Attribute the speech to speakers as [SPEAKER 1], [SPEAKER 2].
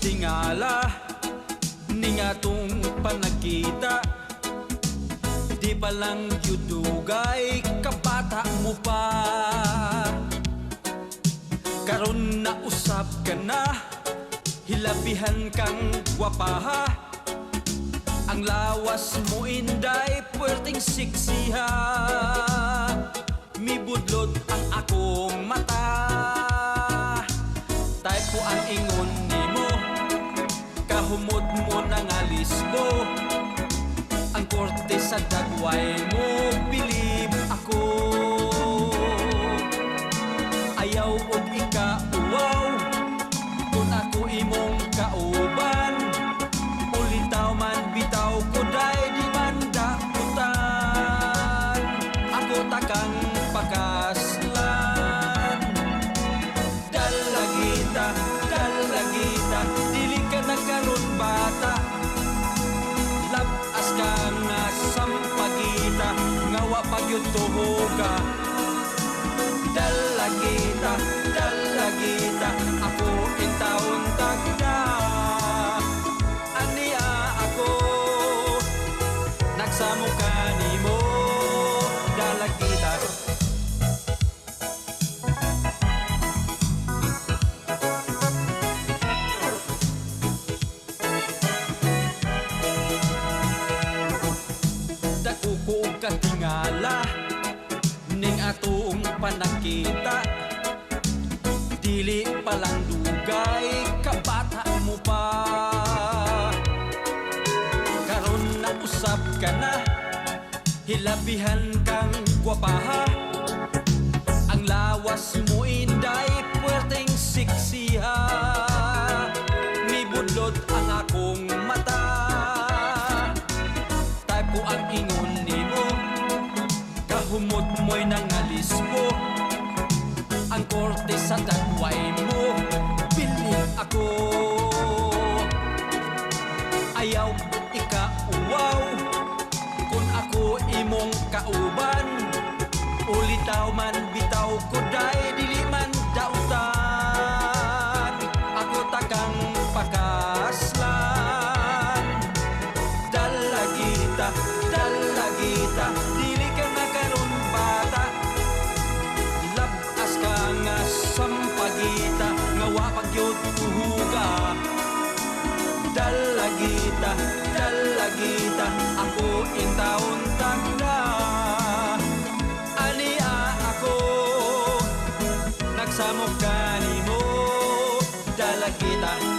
[SPEAKER 1] katingala ning atong panagkita. Di pa lang yudugay kabata mo pa. Karon na usab ka na, hilabihan kang gwapaha. Ang lawas mo inday, puwerteng siksiha. Mibudlot ang akong mata. Tay po ang ingon nimo, kahumod mo nang alis mo. Ang korte sa dagway mo, bilib ako. Ayaw og ikauwaw, kung ako imong kauban. Ulitaw man bitaw ko day di man dakutan. Ako takang pakaslan. Dalagita, dalagita, dili ka na karon bata. Labas ka nga sampagita, ngawa pagyud tuhoga. Dalagita, dalagita, ako intawon tagda. Aniya ako, nagsamo ka nimo, dalagita. Dako ko katingala ning atong panakita. Dili palang dugay kabata mo pa. Karon na usab ka na, hilabihan kang gwapaha. Ang lawas mo inday, puwerteng siksiha. Mibudlot ang akong mata. Tay po ang ingon nimo, kahumot mo'y nangalis mo. Ang korte sa dagway mo, bilib ako. Ayaw ikauwaw, kung ako imong kauban. Ulitaw man bitaw ko day, dili man dautan. Ako takang pakaslan. Dalagita, dalagita, dili ka na karon bata. Labas ka nga sampagita, ngawa pagyud tuhuga. Dalagita, dalagita, ako intawon tagda. Aniya ako, nagsamok ka nimo, dalagita.